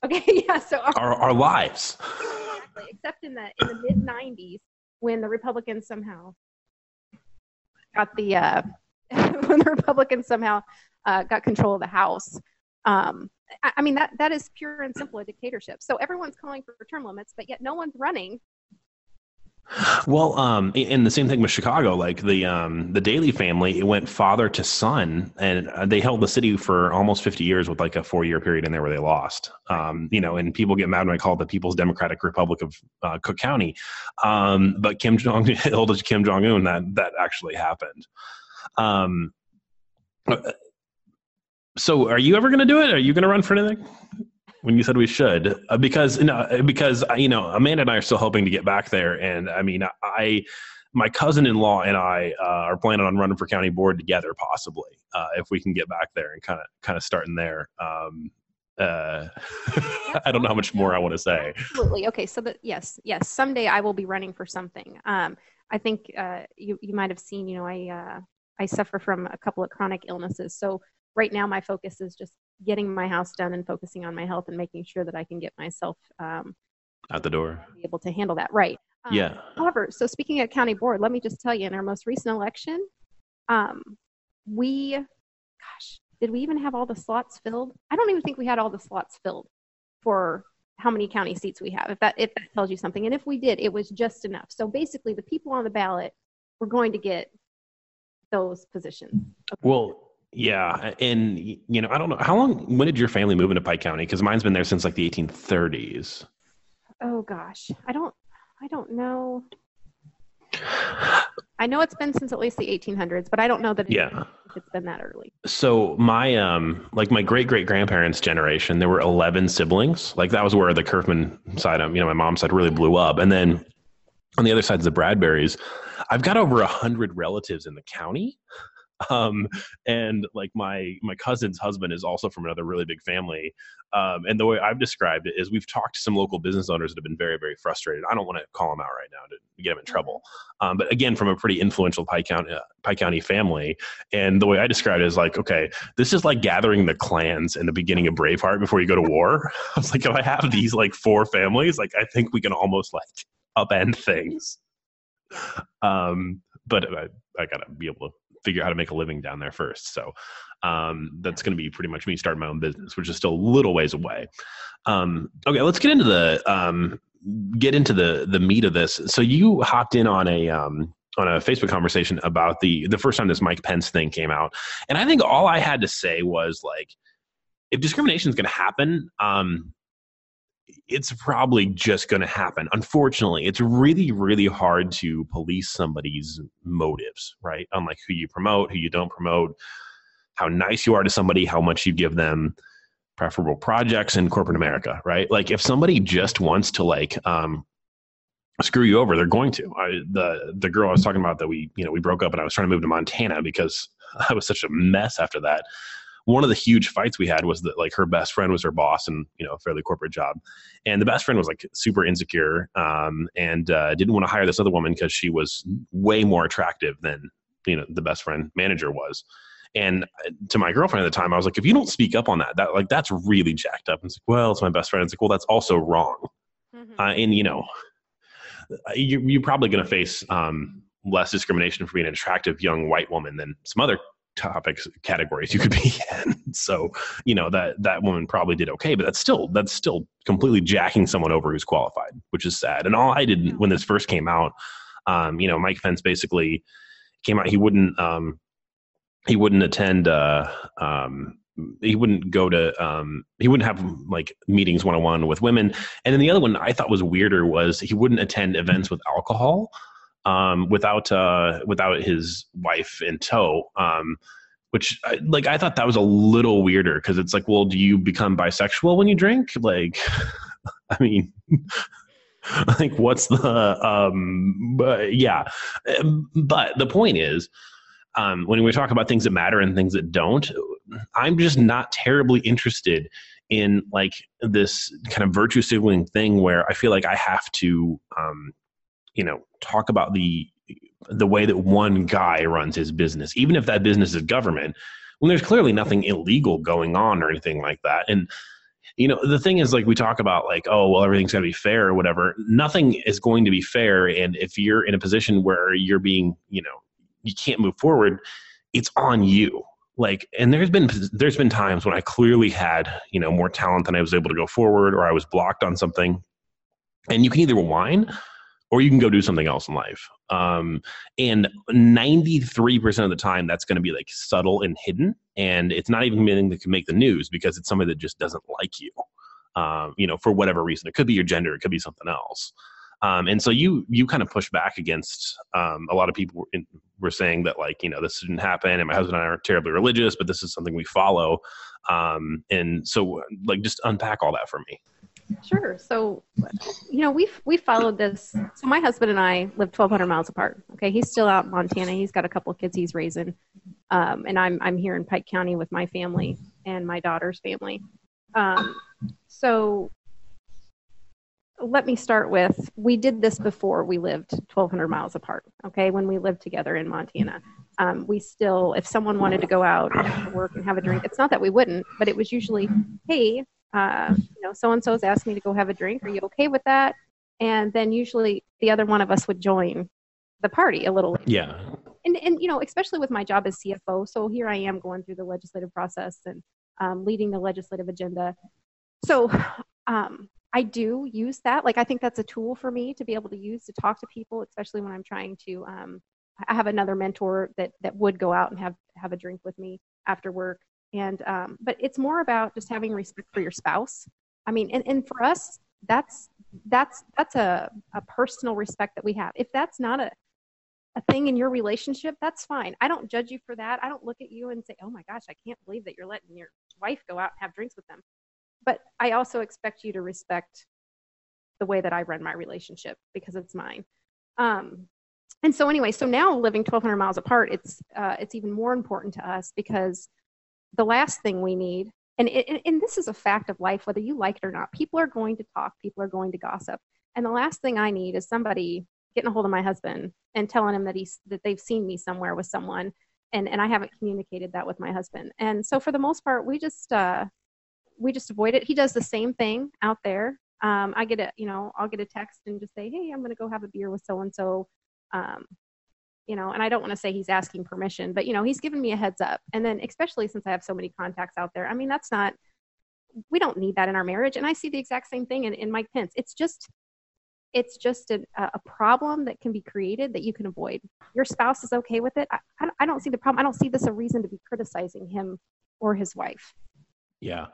okay, so our lives, exactly, except in the mid 90s, when the Republicans somehow got got control of the House. I mean, that is pure and simple a dictatorship. So everyone's calling for term limits, but yet no one's running. Well, and the same thing with Chicago, like the Daley family, it went father to son, and they held the city for almost 50 years with like a 4-year period in there where they lost. And people get mad when I call it the People's Democratic Republic of Cook County. But Kim Jong-un, that actually happened. So are you ever going to do it? Are you going to run for anything? When you said we should, because Amanda and I are still hoping to get back there. And I mean, my cousin-in-law and I are planning on running for county board together, possibly, if we can get back there and kind of starting there. I don't know how much more I want to say. Absolutely. Okay. So yes. Someday I will be running for something. I think you might have seen, I suffer from a couple of chronic illnesses. So right now my focus is just getting my house done and focusing on my health and making sure that I can get myself out the door, be able to handle that. Right. However, so speaking of county board, let me just tell you, in our most recent election, did we even have all the slots filled? I don't even think we had all the slots filled for how many county seats we have, if that tells you something. And if we did, it was just enough. So basically the people on the ballot were going to get those positions. Okay. Well, yeah. And, I don't know, when did your family move into Pike County? Because mine's been there since like the 1830s. Oh gosh. I don't know. I know it's been since at least the 1800s, but I don't know that it's been that early. So my, my great-great-grandparents' generation, there were 11 siblings. Like that was where the Kerfman side of, my mom's side really blew up. And then on the other side, the Bradburys, I've got over 100 relatives in the county. And like my cousin's husband is also from another really big family. And the way I've described it is we've talked to some local business owners that have been very, very frustrated. I don't want to call them out right now to get them in trouble. But again, from a pretty influential Pike County family. And the way I described it is like, okay, this is like gathering the clans in the beginning of Braveheart before you go to war. I was like, if I have these like 4 families, like I think we can almost like upend things. But I gotta be able to figure out how to make a living down there first. So that's going to be pretty much me starting my own business, which is still a little ways away. Okay, let's get into the meat of this. So you hopped in on a Facebook conversation about the first time this Mike Pence thing came out. And I think all I had to say was like, if discrimination is going to happen, it's probably just going to happen. Unfortunately, it's really, really hard to police somebody's motives, right? On like who you promote, who you don't promote, how nice you are to somebody, how much you give them preferable projects in corporate America, right? Like if somebody just wants to like screw you over, they're going to. The girl I was talking about that we broke up and I was trying to move to Montana because I was such a mess after that. One of the huge fights we had was that like her best friend was her boss and, a fairly corporate job. And the best friend was like super insecure and didn't want to hire this other woman because she was way more attractive than, the best friend manager was. And to my girlfriend at the time, I was like, if you don't speak up on that's really jacked up. And it's like, well, it's my best friend. It's like, well, that's also wrong. Mm-hmm. And, you're probably going to face less discrimination for being an attractive young white woman than some other categories you could be in. So, that woman probably did okay, but that's still completely jacking someone over who's qualified, which is sad. And all I did when this first came out, Mike Pence basically came out, he wouldn't attend, he wouldn't go to, he wouldn't have like meetings one-on-one with women. And then the other one I thought was weirder was he wouldn't attend events with alcohol. Without his wife in tow, I thought that was a little weirder because it's like, well, do you become bisexual when you drink? Like, I mean, like what's but yeah. But the point is, when we talk about things that matter and things that don't, I'm just not terribly interested in like this kind of virtue signaling thing where I feel like I have to, talk about the way that one guy runs his business, even if that business is government, when there's clearly nothing illegal going on or anything like that. And, the thing is, like, we talk about like, oh, well, everything's got to be fair or whatever. Nothing is going to be fair. And if you're in a position where you're being, you can't move forward, it's on you. Like, and there's been times when I clearly had, more talent than I was able to go forward, or I was blocked on something. And you can either whine or you can go do something else in life. And 93% of the time, that's going to be like subtle and hidden. And it's not even anything that can make the news because it's somebody that just doesn't like you, for whatever reason. It could be your gender. It could be something else. And so you kind of push back against a lot of people were saying that, like, this didn't happen. And my husband and I are terribly religious, but this is something we follow. And so, like, just unpack all that for me. Sure. So, we followed this. So my husband and I live 1,200 miles apart. Okay. He's still out in Montana. He's got a couple of kids he's raising. And I'm here in Pike County with my family and my daughter's family. So let me start with, we did this before we lived 1,200 miles apart. Okay. When we lived together in Montana, we still, if someone wanted to go out to work and have a drink, it's not that we wouldn't, but it was usually, hey, so-and-so's asked me to go have a drink. Are you okay with that? And then usually the other one of us would join the party a little later. Yeah. And especially with my job as CFO. So here I am going through the legislative process and leading the legislative agenda. So I do use that. Like, I think that's a tool for me to be able to use to talk to people, especially when I'm trying to, I have another mentor that would go out and have a drink with me after work. And, but it's more about just having respect for your spouse. I mean, and for us, that's a personal respect that we have. If that's not a thing in your relationship, that's fine. I don't judge you for that. I don't look at you and say, oh my gosh, I can't believe that you're letting your wife go out and have drinks with them. But I also expect you to respect the way that I run my relationship because it's mine. And so anyway, so now living 1,200 miles apart, it's even more important to us because the last thing we need, and this is a fact of life, whether you like it or not, people are going to talk, people are going to gossip. And the last thing I need is somebody getting a hold of my husband and telling him that they've seen me somewhere with someone, and I haven't communicated that with my husband. And so for the most part, we just avoid it. He does the same thing out there. I'll get a text and just say, hey, I'm going to go have a beer with so-and-so. And I don't want to say he's asking permission, but, he's given me a heads up. And then especially since I have so many contacts out there, I mean, we don't need that in our marriage. And I see the exact same thing in Mike Pence. It's just a problem that can be created that you can avoid. Your spouse is okay with it. I don't see the problem. I don't see this a reason to be criticizing him or his wife. Yeah.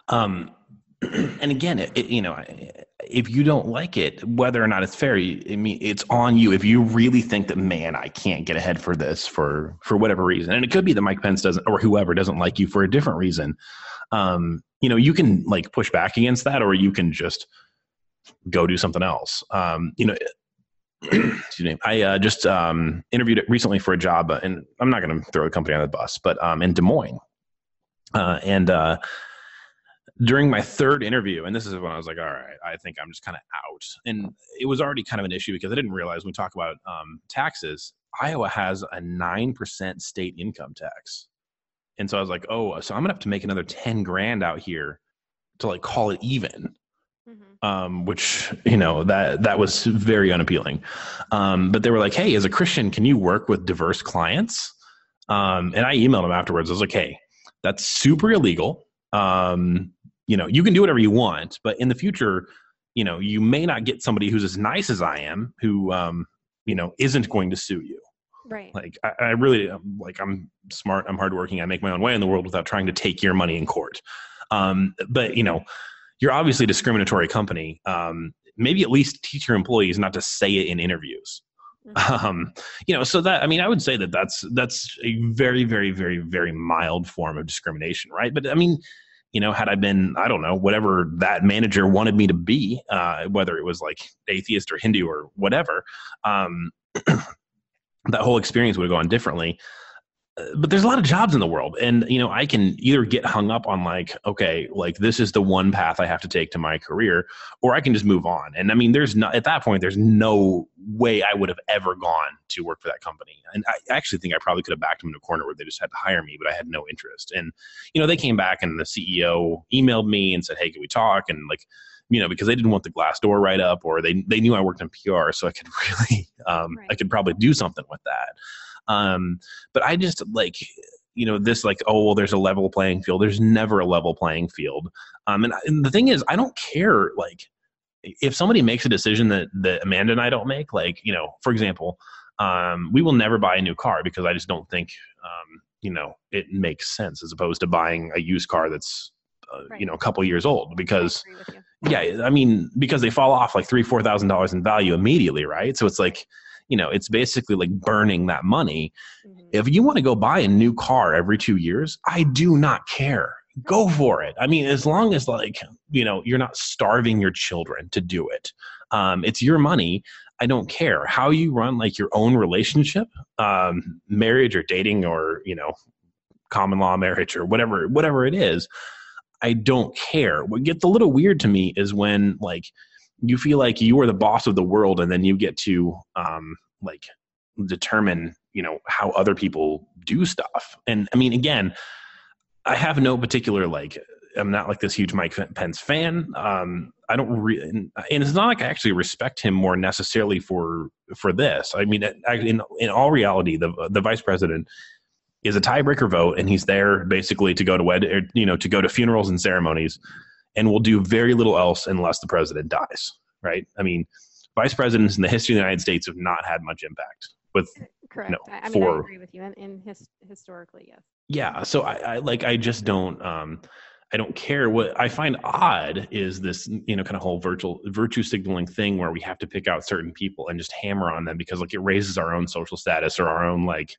And again, if you don't like it, whether or not it's fair, it's on you. If you really think that, man, I can't get ahead for this for whatever reason, and it could be that Mike Pence doesn't, or whoever doesn't like you for a different reason, you can like push back against that, or you can just go do something else. Excuse me. I just interviewed recently for a job, and I'm not going to throw the company on the bus, but in Des Moines, and during my third interview, and this is when I was like, all right, I think I'm just kind of out. And it was already kind of an issue because I didn't realize when we talk about taxes, Iowa has a 9% state income tax. And so I was like, oh, so I'm gonna have to make another 10 grand out here to like call it even. Mm-hmm. Which, that was very unappealing. But they were like, hey, as a Christian, can you work with diverse clients? And I emailed them afterwards. I was like, hey, that's super illegal. You can do whatever you want, but in the future, you may not get somebody who's as nice as I am, who, isn't going to sue you. Right. Like I really, I'm smart, I'm hardworking, I make my own way in the world without trying to take your money in court. But you're obviously a discriminatory company. Maybe at least teach your employees not to say it in interviews. So that, I mean, I would say that that's a very, very, very, very mild form of discrimination, right? But I mean, had I been, I don't know, whatever that manager wanted me to be, whether it was like atheist or Hindu or whatever, that whole experience would have gone differently. But there's a lot of jobs in the world, and I can either get hung up on like, okay, like this is the one path I have to take to my career, or I can just move on. And I mean, at that point, there's no way I would have ever gone to work for that company. And I actually think I probably could have backed them in a corner where they just had to hire me, but I had no interest. And they came back, and the CEO emailed me and said, hey, can we talk? And like, because they didn't want the Glassdoor write up, or they knew I worked in PR, so I could really I could probably do something with that. But I just like, this like, oh, well, there's a level playing field. There's never a level playing field. And the thing is, I don't care. Like if somebody makes a decision that Amanda and I don't make, like, for example, we will never buy a new car because I just don't think, it makes sense as opposed to buying a used car that's, a couple years old because I mean, because they fall off like $3,000-$4,000 in value immediately. Right. So it's like, it's basically like burning that money. Mm-hmm. If you want to go buy a new car every 2 years, I do not care. Go for it. I mean, as long as like, you're not starving your children to do it. It's your money. I don't care how you run like your own relationship, marriage or dating or, common law marriage or whatever it is. I don't care. What gets a little weird to me is when like, you feel like you are the boss of the world, and then you get to like determine, how other people do stuff. And I mean, again, I have no particular like. I'm not like this huge Mike Pence fan. I don't really, and it's not like I actually respect him more necessarily for this. I mean, in all reality, the vice president is a tiebreaker vote, and he's there basically to go to to go to funerals and ceremonies. And will do very little else unless the president dies, right? I mean, vice presidents in the history of the United States have not had much impact with. Correct. I mean, I agree with you. And historically, yes. Yeah. So I just don't. I don't care. What I find odd is this, kind of whole virtue signaling thing where we have to pick out certain people and just hammer on them because like it raises our own social status or our own like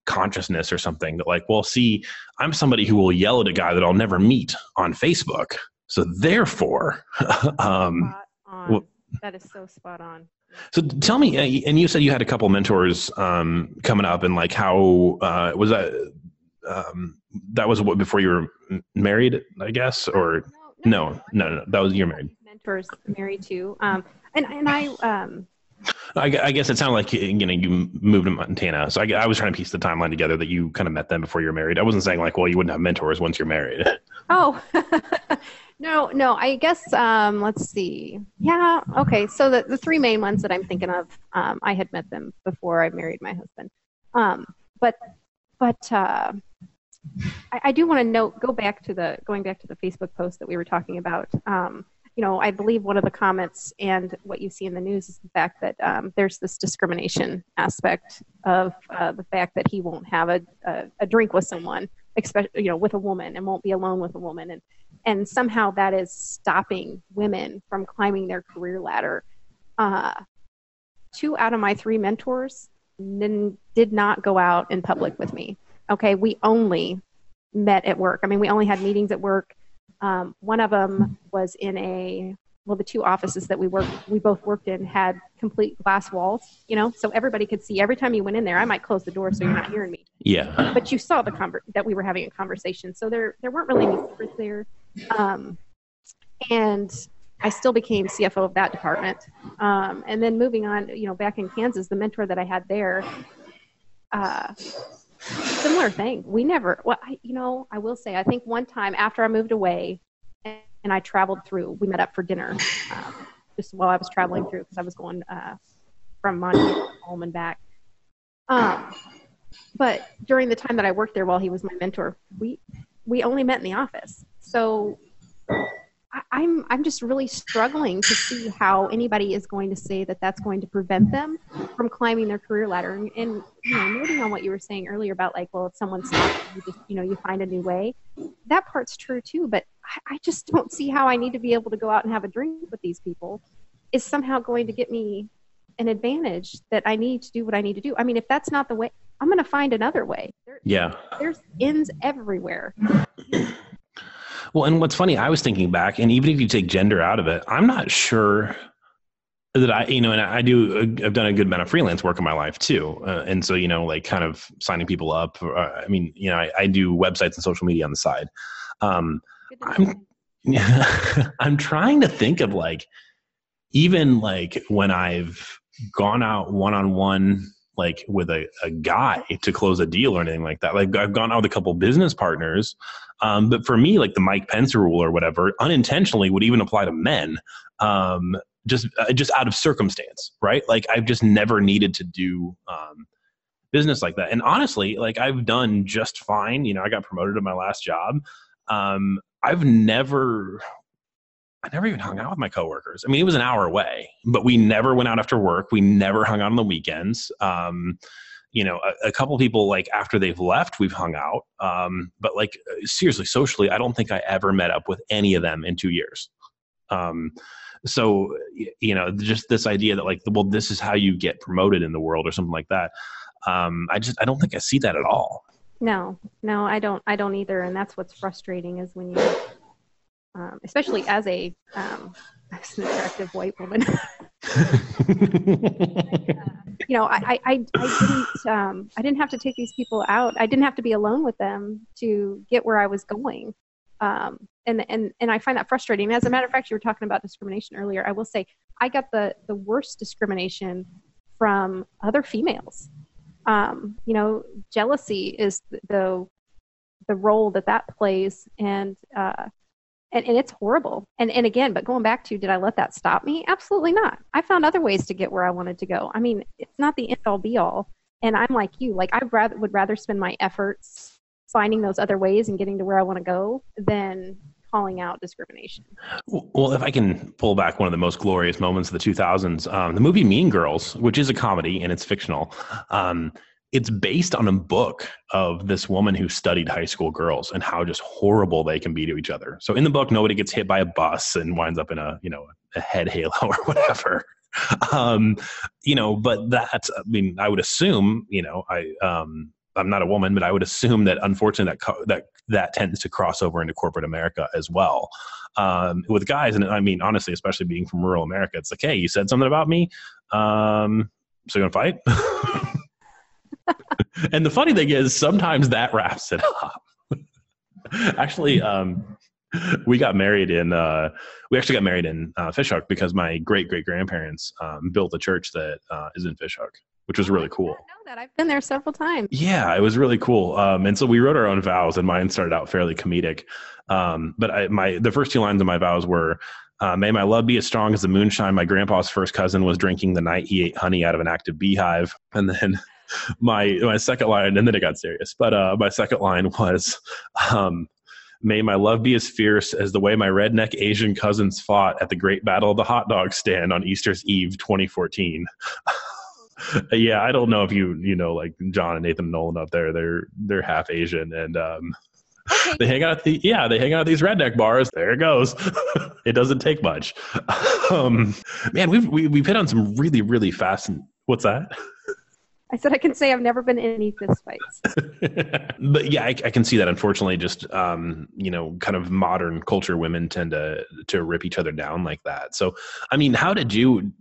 consciousness or something. That like, well, see, I'm somebody who will yell at a guy that I'll never meet on Facebook. So therefore, that is so spot on. So tell me, and you said you had a couple mentors coming up, and like how was that? That was what before you were married, I guess, or no, that was you're married. Mentors married too, and I. I guess it sounded like you moved to Montana, so I was trying to piece the timeline together that you kind of met them before you were married. I wasn't saying like, well, you wouldn't have mentors once you're married. Oh, no. I guess let's see. Yeah, okay. So the three main ones that I'm thinking of, I had met them before I married my husband. But I do want to going back to the Facebook post that we were talking about. I believe one of the comments and what you see in the news is the fact that there's this discrimination aspect of the fact that he won't have a drink with someone, especially with a woman, and won't be alone with a woman, and somehow that is stopping women from climbing their career ladder. 2 out of my 3 mentors did not go out in public with me. Okay, we only met at work. I mean, we only had meetings at work. One of them was in the 2 offices that we both worked in had complete glass walls, so everybody could see. Every time you went in there, I might close the door so you're not hearing me. Yeah. But you saw that we were having a conversation. So there weren't really any secrets there. And I still became CFO of that department. And then moving on, back in Kansas, the mentor that I had there, similar thing. We never, I will say, I think one time after I moved away and I traveled through, we met up for dinner just while I was traveling through because I was going from Montana home and back. But during the time that I worked there while he was my mentor, we only met in the office. So I'm just really struggling to see how anybody is going to say that that's going to prevent them from climbing their career ladder. And noting on what you were saying earlier about like, well, if someone stops, you just, you find a new way. That part's true too, but I just don't see how I need to be able to go out and have a drink with these people is somehow going to get me an advantage that I need to do what I need to do. I mean, if that's not the way, I'm going to find another way. There's ins everywhere. Well, and what's funny, I was thinking back, and even if you take gender out of it, I'm not sure that I've done a good amount of freelance work in my life too. And so, like kind of signing people up. I do websites and social media on the side. I'm trying to think of like, even like when I've gone out one-on-one, like with a guy to close a deal or anything like that. Like I've gone out with a couple business partners. But for me, like the Mike Pence rule or whatever, unintentionally would even apply to men. Just out of circumstance, right? Like I've just never needed to do business like that. And honestly, like I've done just fine. I got promoted to my last job. I never even hung out with my coworkers. I mean, it was an hour away, but we never went out after work. We never hung out on the weekends. A couple people, like after they've left, we've hung out. But like seriously, socially, I don't think I ever met up with any of them in 2 years. So, just this idea that like, well, this is how you get promoted in the world or something like that. I don't think I see that at all. No, I don't either. And that's what's frustrating is when you, especially as an attractive white woman, I didn't have to take these people out. I didn't have to be alone with them to get where I was going. And I find that frustrating. As a matter of fact, you were talking about discrimination earlier. I will say I got the worst discrimination from other females. Jealousy is the role that plays, and it's horrible. And again, but going back to, did I let that stop me? Absolutely not. I found other ways to get where I wanted to go. I mean, it's not the end all be all. And I'm like you, like would rather spend my efforts finding those other ways and getting to where I want to go than calling out discrimination. Well, if I can pull back one of the most glorious moments of the 2000s, the movie Mean Girls, which is a comedy and it's fictional, it's based on a book of this woman who studied high school girls and how just horrible they can be to each other. So in the book, nobody gets hit by a bus and winds up in a head halo or whatever. But that's, I mean, I would assume, I'm not a woman, but I would assume that unfortunately that tends to cross over into corporate America as well. With guys, and I mean, honestly, especially being from rural America, it's like, hey, you said something about me. So you gonna fight? And the funny thing is, sometimes that wraps it up. Actually, we got married in Fishhook because my great grandparents built a church that is in Fishhook, which was really cool. I didn't know that. I've been there several times. Yeah, it was really cool. And so we wrote our own vows, and mine started out fairly comedic. But the first two lines of my vows were, may my love be as strong as the moonshine my grandpa's first cousin was drinking the night he ate honey out of an active beehive. And then my second line, and then it got serious, but my second line was, may my love be as fierce as the way my redneck Asian cousins fought at the Great Battle of the Hot Dog Stand on Easter's Eve 2014. Yeah, I don't know if you know, like John and Nathan Nolan up there, they're half Asian, and they hang out at these redneck bars. There it goes. It doesn't take much. Man, we've hit on some really, really what's that? I said I can say I've never been in any fist fights. But yeah, I can see that. Unfortunately, just kind of modern culture, women tend to rip each other down like that. So, I mean, how did you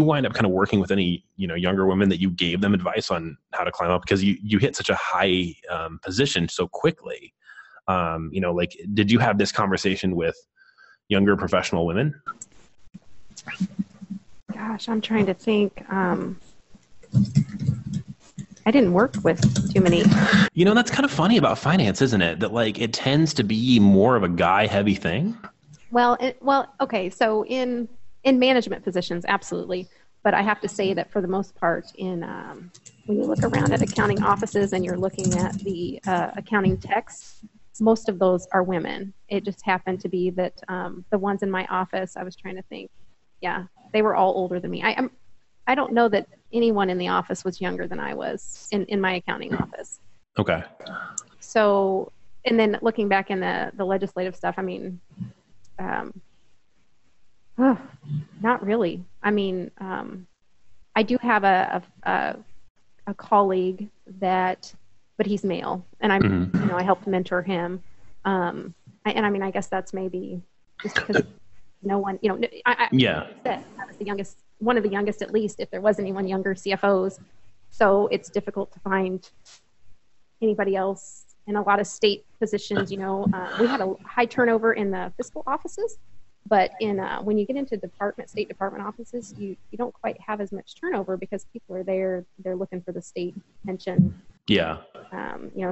wind up kind of working with any younger women that you gave them advice on how to climb up, because you hit such a high position so quickly? Like, did you have this conversation with younger professional women? Gosh, I'm trying to think. I didn't work with too many. That's kind of funny about finance, isn't it? That like it tends to be more of a guy-heavy thing. Well, okay. So in management positions, absolutely. But I have to say that for the most part, when you look around at accounting offices and you're looking at the accounting techs, most of those are women. It just happened to be that the ones in my office, I was trying to think, yeah, they were all older than me. I don't know that anyone in the office was younger than I was in my accounting office. Okay. So, and then looking back in the legislative stuff, I mean, not really. I mean, I do have a colleague but he's male, and I helped mentor him. I guess that's maybe just because no one, I was the youngest, one of the youngest, at least, if there was anyone younger, CFOs. So it's difficult to find anybody else in a lot of state positions. We had a high turnover in the fiscal offices, but when you get into state department offices, you don't quite have as much turnover because people are there, they're looking for the state pension. Yeah.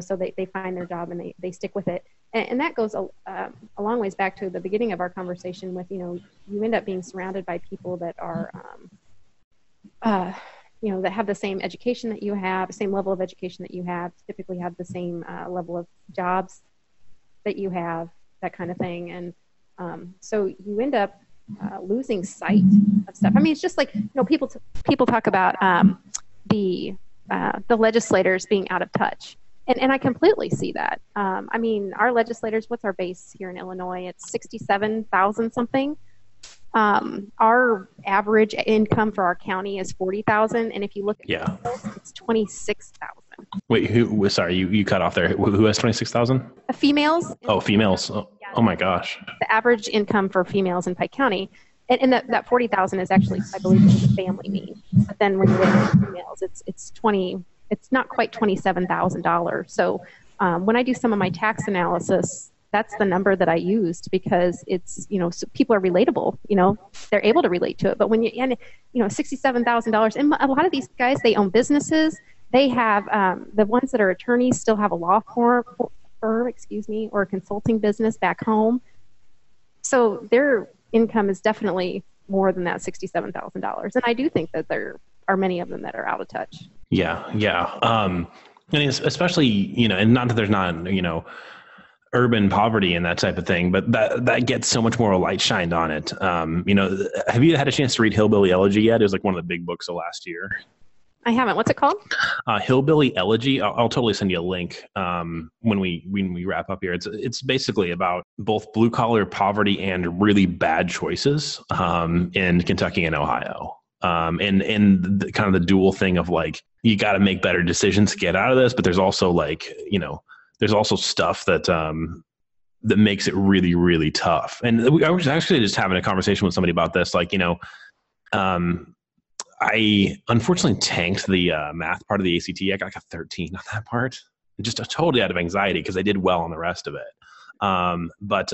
So they find their job and they stick with it. And that goes a long ways back to the beginning of our conversation with, you end up being surrounded by people that are, that have the same education that you have, the same level of education that you have, typically have the same level of jobs that you have, that kind of thing. And so you end up losing sight of stuff. I mean, it's just like, people talk about the legislators being out of touch. And I completely see that. Our legislators, what's our base here in Illinois? It's 67,000 something. Our average income for our county is 40,000. And if you look at it's 26,000. Wait, sorry, you cut off there. Who has 26,000? Females. Oh, females. Oh my gosh. The average income for females in Pike County. And that 40,000 is actually, I believe, the family mean. But then when you get into females, it's not quite $27,000. So when I do some of my tax analysis, that's the number that I used because it's, so people are relatable, they're able to relate to it. But when $67,000, and a lot of these guys, they own businesses. They have, the ones that are attorneys still have a law firm, or a consulting business back home. So their income is definitely more than that $67,000. And I do think that there are many of them that are out of touch. Yeah. And especially, and not that there's not, urban poverty and that type of thing, but that gets so much more light shined on it. Have you had a chance to read Hillbilly Elegy yet? It was like one of the big books of last year. I haven't. What's it called? Hillbilly Elegy. I'll totally send you a link when we wrap up here. It's basically about both blue collar poverty and really bad choices in Kentucky and Ohio. And kind of the dual thing of like, you got to make better decisions to get out of this, but there's also there's also stuff that makes it really, really tough. And I was actually just having a conversation with somebody about this. I unfortunately tanked the math part of the ACT. I got like a 13 on that part, just totally out of anxiety because I did well on the rest of it. But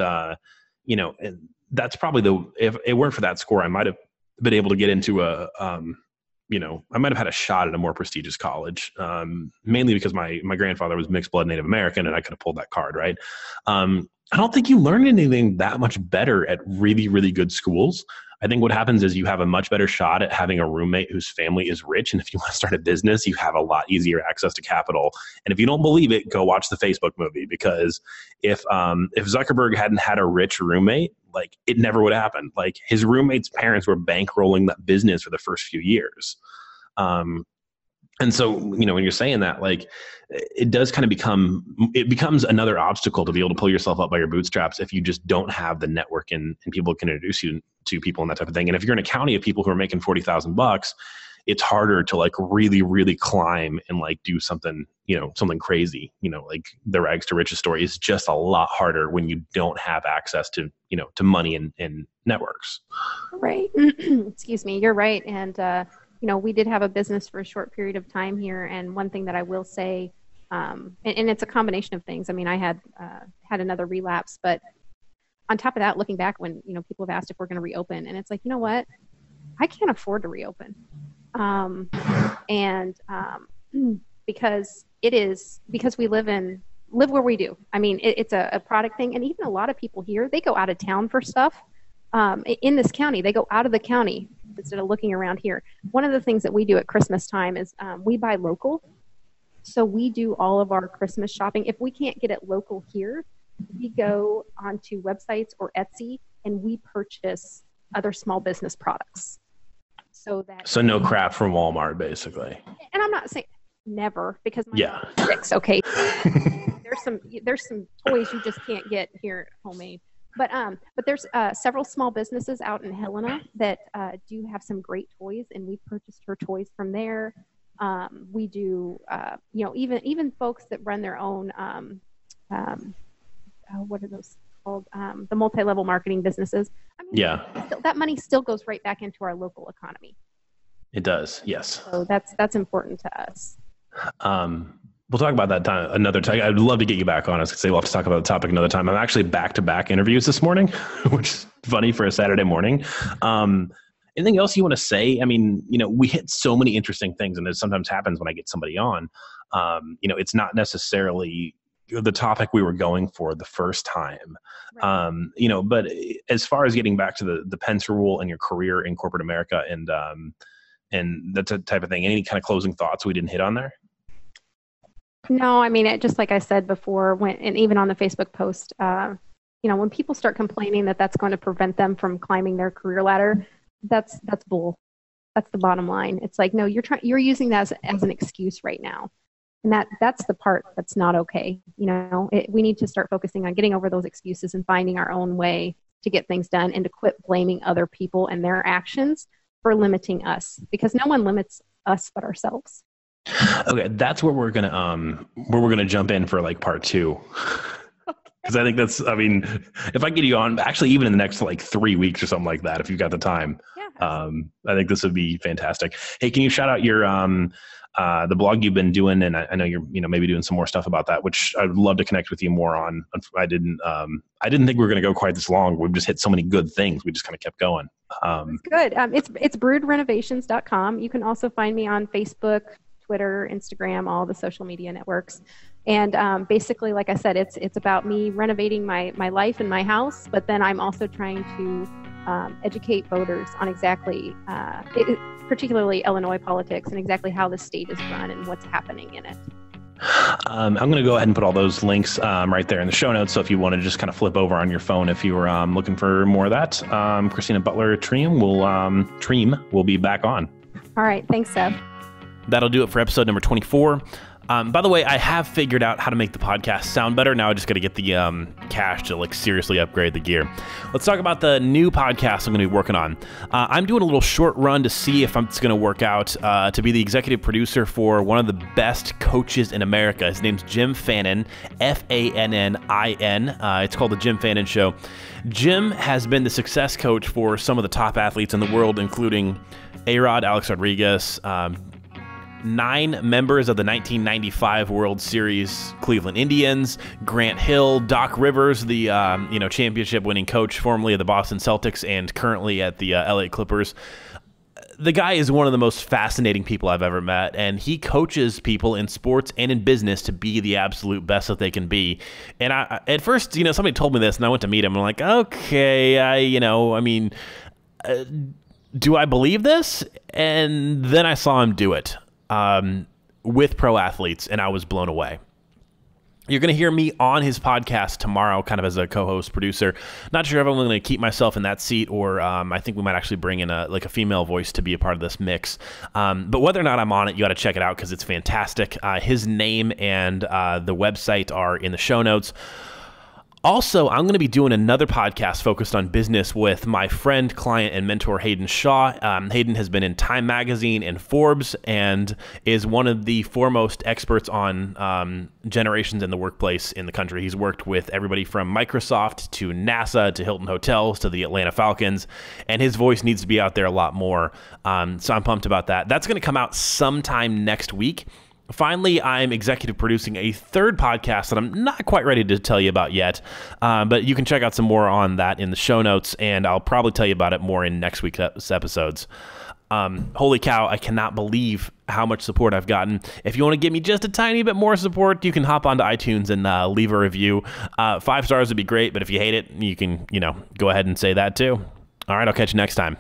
that's probably if it weren't for that score, I might have been able to get into I might have had a shot at a more prestigious college, mainly because my grandfather was mixed blood Native American and I could have pulled that card, right? I don't think you learn anything that much better at really, really good schools. I think what happens is you have a much better shot at having a roommate whose family is rich. And if you want to start a business, you have a lot easier access to capital. And if you don't believe it, go watch the Facebook movie, because if Zuckerberg hadn't had a rich roommate, like it never would happen. Like his roommate's parents were bankrolling that business for the first few years. And so, when you're saying that, like, it does kind of becomes another obstacle to be able to pull yourself up by your bootstraps if you just don't have the network and people can introduce you to people and that type of thing. And if you're in a county of people who are making $40,000, it's harder to like really, really climb and like do something, something crazy, like the rags to riches story is just a lot harder when you don't have access to, to money and networks. Right. Excuse me. You're right. And, we did have a business for a short period of time here. And one thing that I will say, and it's a combination of things. I mean, I had another relapse, but on top of that, looking back when, people have asked if we're going to reopen, and it's like, you know what, I can't afford to reopen. Because we live where we do. I mean, it's a product thing. And even a lot of people here, they go out of town for stuff. In this county, they go out of the county instead of looking around here. One of the things that we do at Christmas time is we buy local. So we do all of our Christmas shopping. If we can't get it local here, we go onto websites or Etsy and we purchase other small business products. So no crap from Walmart, basically. And I'm not saying never, because my tricks, okay. There's some toys you just can't get here homemade. But there's several small businesses out in Helena that do have some great toys, and we've purchased her toys from there. We do, even folks that run their own, what are those called? The multi-level marketing businesses. I mean, that money still goes right back into our local economy. It does, yes. So that's important to us. We'll talk about that another time. I'd love to get you back on. I was going to say we'll have to talk about the topic another time. I'm actually back-to-back interviews this morning, which is funny for a Saturday morning. Anything else you want to say? I mean, we hit so many interesting things, and it sometimes happens when I get somebody on. It's not necessarily the topic we were going for the first time. Right. But as far as getting back to the Pence Rule and your career in corporate America and that type of thing, any kind of closing thoughts we didn't hit on there? No, I mean, just like I said before, and even on the Facebook post, when people start complaining that that's going to prevent them from climbing their career ladder, that's bull. That's the bottom line. It's like, no, you're using that as an excuse right now. And that's the part that's not okay. We need to start focusing on getting over those excuses and finding our own way to get things done, and to quit blaming other people and their actions for limiting us, because no one limits us but ourselves. Okay, that's where we're gonna jump in for like part 2, because I think if I get you on, actually even in the next like 3 weeks or something like that, if you've got the time, I think this would be fantastic. Hey, can you shout out your the blog you've been doing? And I know you're maybe doing some more stuff about that, which I'd love to connect with you more on. I didn't think we were gonna go quite this long. We've just hit so many good things. We just kind of kept going. It's good. It's broodrenovations.com. You can also find me on Facebook, Twitter, Instagram, all the social media networks. And basically, like I said, it's about me renovating my life and my house, but then I'm also trying to educate voters on exactly, particularly Illinois politics, and exactly how the state is run and what's happening in it. I'm going to go ahead and put all those links right there in the show notes. So if you want to just kind of flip over on your phone, if you were looking for more of that, Christina Butler-Triem will be back on. All right. Thanks, Seb. That'll do it for episode number 24. By the way, I have figured out how to make the podcast sound better. Now I just got to get the cash to like seriously upgrade the gear. Let's talk about the new podcast I'm going to be working on. I'm doing a little short run to see if it's going to work out to be the executive producer for one of the best coaches in America. His name's Jim Fannin, Fannin. It's called The Jim Fannin Show. Jim has been the success coach for some of the top athletes in the world, including A-Rod, Alex Rodriguez, 9 members of the 1995 World Series Cleveland Indians, Grant Hill, Doc Rivers, the championship-winning coach formerly of the Boston Celtics and currently at the LA Clippers. The guy is one of the most fascinating people I've ever met, and he coaches people in sports and in business to be the absolute best that they can be. And at first, somebody told me this, and I went to meet him, and I'm like, okay, do I believe this? And then I saw him do it. With pro athletes, and I was blown away. You're going to hear me on his podcast tomorrow, kind of as a co-host producer. Not sure if I'm going to keep myself in that seat, or I think we might actually bring in a female voice to be a part of this mix. But whether or not I'm on it, you got to check it out because it's fantastic. His name and the website are in the show notes. Also, I'm going to be doing another podcast focused on business with my friend, client, and mentor, Hayden Shaw. Hayden has been in Time Magazine and Forbes and is one of the foremost experts on generations in the workplace in the country. He's worked with everybody from Microsoft to NASA to Hilton Hotels to the Atlanta Falcons, and his voice needs to be out there a lot more. So I'm pumped about that. That's going to come out sometime next week. Finally, I'm executive producing a third podcast that I'm not quite ready to tell you about yet, but you can check out some more on that in the show notes, and I'll probably tell you about it more in next week's episodes. Holy cow, I cannot believe how much support I've gotten. If you want to give me just a tiny bit more support, you can hop onto iTunes and leave a review. 5 stars would be great, but if you hate it, you can, go ahead and say that too. All right, I'll catch you next time.